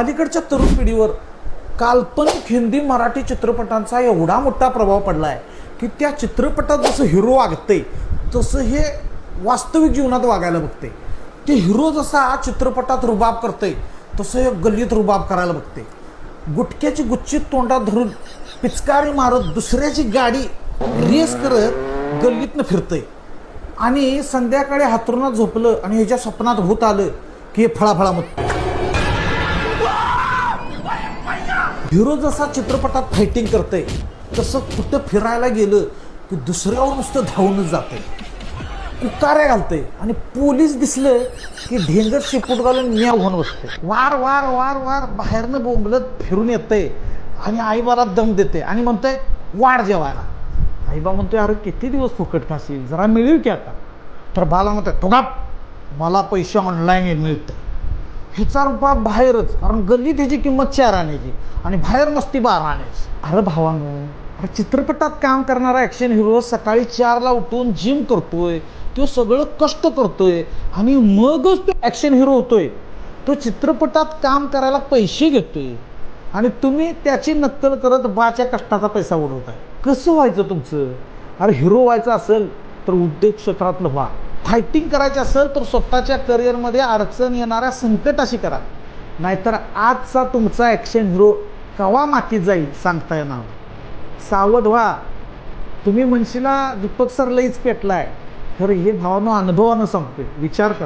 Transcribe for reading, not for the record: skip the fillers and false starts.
अलीकडच्या तरुण पिढीवर काल्पनिक हिंदी मराठी चित्रपटांचा एवढा मोठा प्रभाव पडला आहे की त्या चित्रपटात जसं हिरो वागते तसं हे वास्तविक जीवनात वागायला बघते. ते हिरो जसा चित्रपटात रुबाब करते तसं हे गल्लीत रुबाब करायला बघते. गुटख्याची गुच्छी तोंडात धरून पिचकारी मारत दुसऱ्याची गाडी रेस करत गल्लीतनं फिरतंय आणि संध्याकाळी हातरुणात झोपलं आणि ह्याच्या स्वप्नात भूत आलं की हे फळाफळा मुततं. हिरो जसा चित्रपटात फायटिंग करते तसं कुठं फिरायला गेलं की दुसऱ्यावर नुसतं धावूनच जाते, कुकाऱ्या घालते आणि पोलीस दिसलं की ढेंगत शिपूट घालून म्याव होऊन बसते. वार वार वार वार बाहेरनं बोंबलत फिरून येते आणि आईबाला दम देते आणि म्हणतोय वाढ जेवायला. आईबा म्हणतोय अरे किती दिवस फुकट खाशील, जरा मिळेल की आता. तर बाला म्हणतोय तुगा मला पैसे ऑनलाईन मिळते. ह्याचा रुपा बाहेरच, कारण गल्लीत ह्याची किंमत 4 आण्याची आणि बाहेर मस्ती 12 आण्याची. अरे भावानं, अरे चित्रपटात काम करणारा ॲक्शन हिरो सकाळी 4ला उठून जिम करतोय, तो सगळं कष्ट करतोय आणि मगच तो ॲक्शन हिरो होतोय. तो चित्रपटात काम करायला पैसे घेतोय आणि तुम्ही त्याची नक्कल करत बाच्या कष्टाचा पैसा उडवताय. कसं व्हायचं तुमचं? अरे हिरो व्हायचं असेल तर उद्योग क्षेत्रातलं व्हा, फायटिंग करायची असेल तर स्वतःच्या करिअरमध्ये अडचण येणाऱ्या संकटाशी करा. नाहीतर आजचा तुमचा ॲक्शन हिरो कवा मातीत जाईल सांगता येणार. सावध व्हा. तुम्ही म्हणशीला दीपक सर लईच पेटलाय, खरं हे भावानं अनुभवानं सांगतोय, विचार करा.